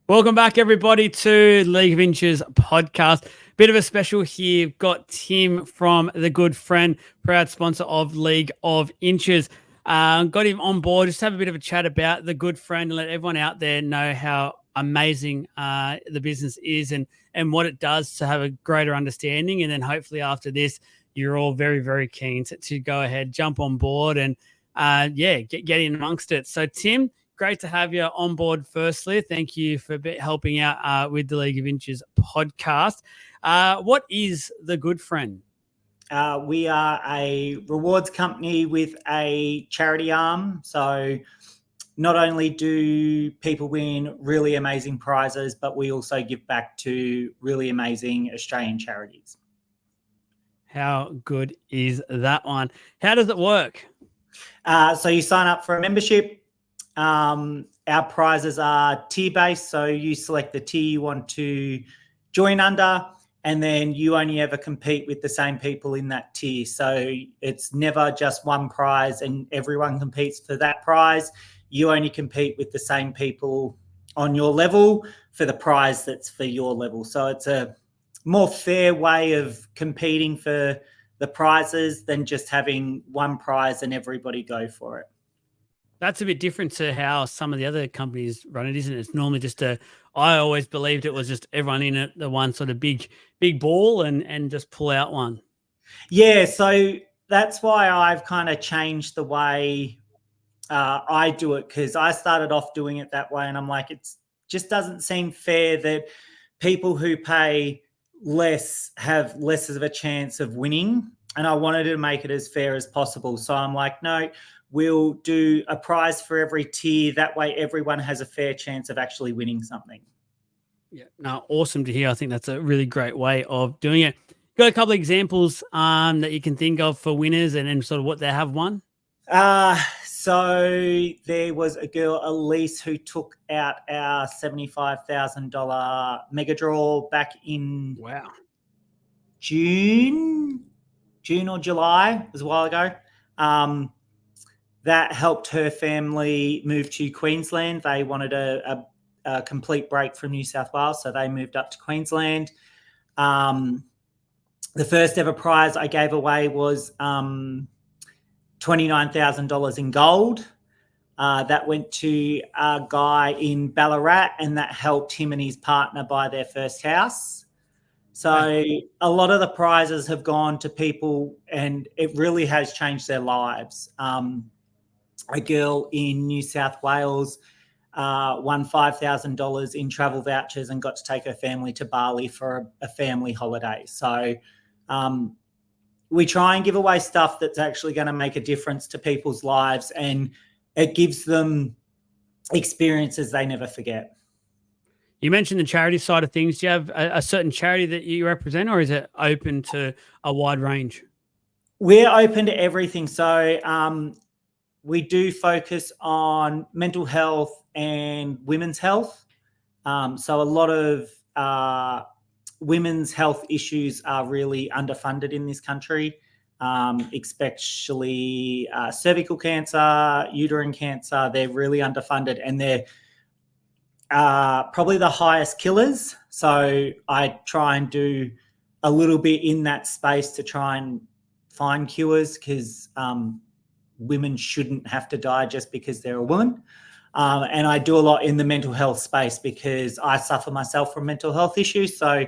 Welcome back, everybody, to League of Inches podcast. Bit of a special here. Got Tim from The Good Friend, proud sponsor of League of Inches. Got him on board. Just have a bit of a chat about The Good Friend and let everyone out there know how amazing the business is and what it does to have a greater understanding. And then hopefully after this, you're all very, very keen to go ahead, jump on board and get in amongst it. So, Tim, great to have you on board. Firstly, thank you for helping out with the League of Inches podcast. What is The Good Friend? We are a rewards company with a charity arm. So not only do people win really amazing prizes, but we also give back to really amazing Australian charities. How good is that one? How does it work? So you sign up for a membership. Our prizes are tier-based, so you select the tier you want to join under, and then you only ever compete with the same people in that tier. So it's never just one prize and everyone competes for that prize. You only compete with the same people on your level for the prize that's for your level. So it's a more fair way of competing for the prizes than just having one prize and everybody go for it. That's a bit different to how some of the other companies run it, isn't it? It's normally just I always believed it was just everyone in it, the one sort of big ball and just pull out one. Yeah, so that's why I've kind of changed the way I do it, because I started off doing it that way and I'm like, it just doesn't seem fair that people who pay less have less of a chance of winning. And I wanted to make it as fair as possible. So I'm like, no, we'll do a prize for every tier. That way everyone has a fair chance of actually winning something. Yeah, no, awesome to hear. I think that's a really great way of doing it. Got a couple of examples that you can think of for winners and sort of what they have won? So there was a girl, Elise, who took out our $75,000 mega draw back in June or July. It was a while ago. That helped her family move to Queensland. They wanted a complete break from New South Wales, so they moved up to Queensland. The first ever prize I gave away was $29,000 in gold. That went to a guy in Ballarat, and that helped him and his partner buy their first house. So a lot of the prizes have gone to people, and it really has changed their lives. A girl in New South Wales won $5,000 in travel vouchers and got to take her family to Bali for a family holiday. So we try and give away stuff that's actually going to make a difference to people's lives, and it gives them experiences they never forget. You mentioned the charity side of things. Do you have a certain charity that you represent, or is it open to a wide range? We're open to everything. So we do focus on mental health and women's health. So a lot of women's health issues are really underfunded in this country, especially cervical cancer, uterine cancer. They're really underfunded, and they're probably the highest killers. So I try and do a little bit in that space to try and find cures, because women shouldn't have to die just because they're a woman. And I do a lot in the mental health space because I suffer myself from mental health issues. So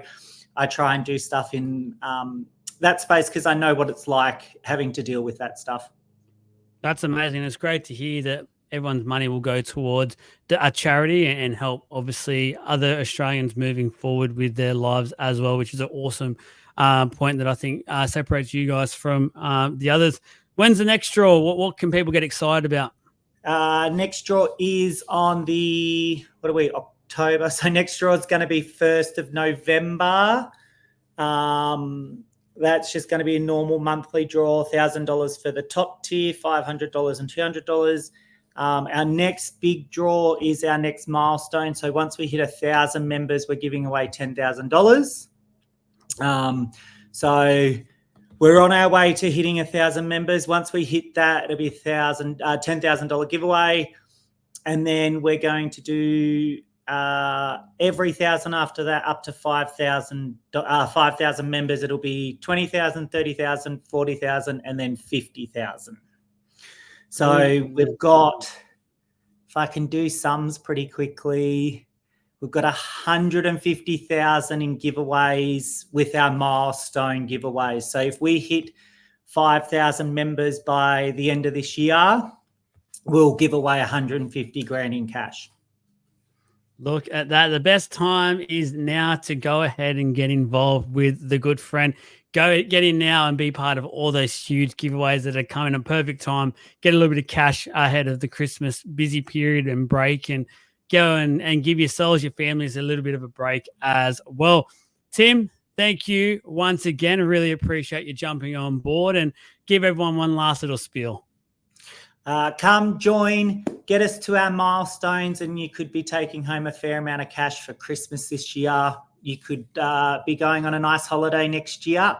I try and do stuff in that space because I know what it's like having to deal with that stuff. That's amazing. It's great to hear that everyone's money will go towards a charity and help, obviously, other Australians moving forward with their lives as well, which is an awesome point that I think separates you guys from the others. When's the next draw? What can people get excited about? Next draw is on October. So next draw is going to be 1st of November. That's just going to be a normal monthly draw, $1,000 for the top tier, $500 and $200. Our next big draw is our next milestone. So once we hit 1,000 members, we're giving away $10,000. So we're on our way to hitting 1,000 members. Once we hit that, it'll be $10,000 giveaway. And then we're going to do every 1,000 after that up to 5,000 members, it'll be 20,000, 30,000, 40,000, and then 50,000. So we've got, if I can do sums pretty quickly, we've got 150,000 in giveaways with our milestone giveaways. So if we hit 5,000 members by the end of this year, we'll give away 150 grand in cash. Look at that. The best time is now to go ahead and get involved with the good friend. Get in now and be part of all those huge giveaways that are coming at perfect time. Get a little bit of cash ahead of the Christmas busy period and break, and go and give yourselves, your families a little bit of a break as well. Tim, thank you once again. I really appreciate you jumping on board, and give everyone one last little spiel. Come join, get us to our milestones, and you could be taking home a fair amount of cash for Christmas this year. You could be going on a nice holiday next year.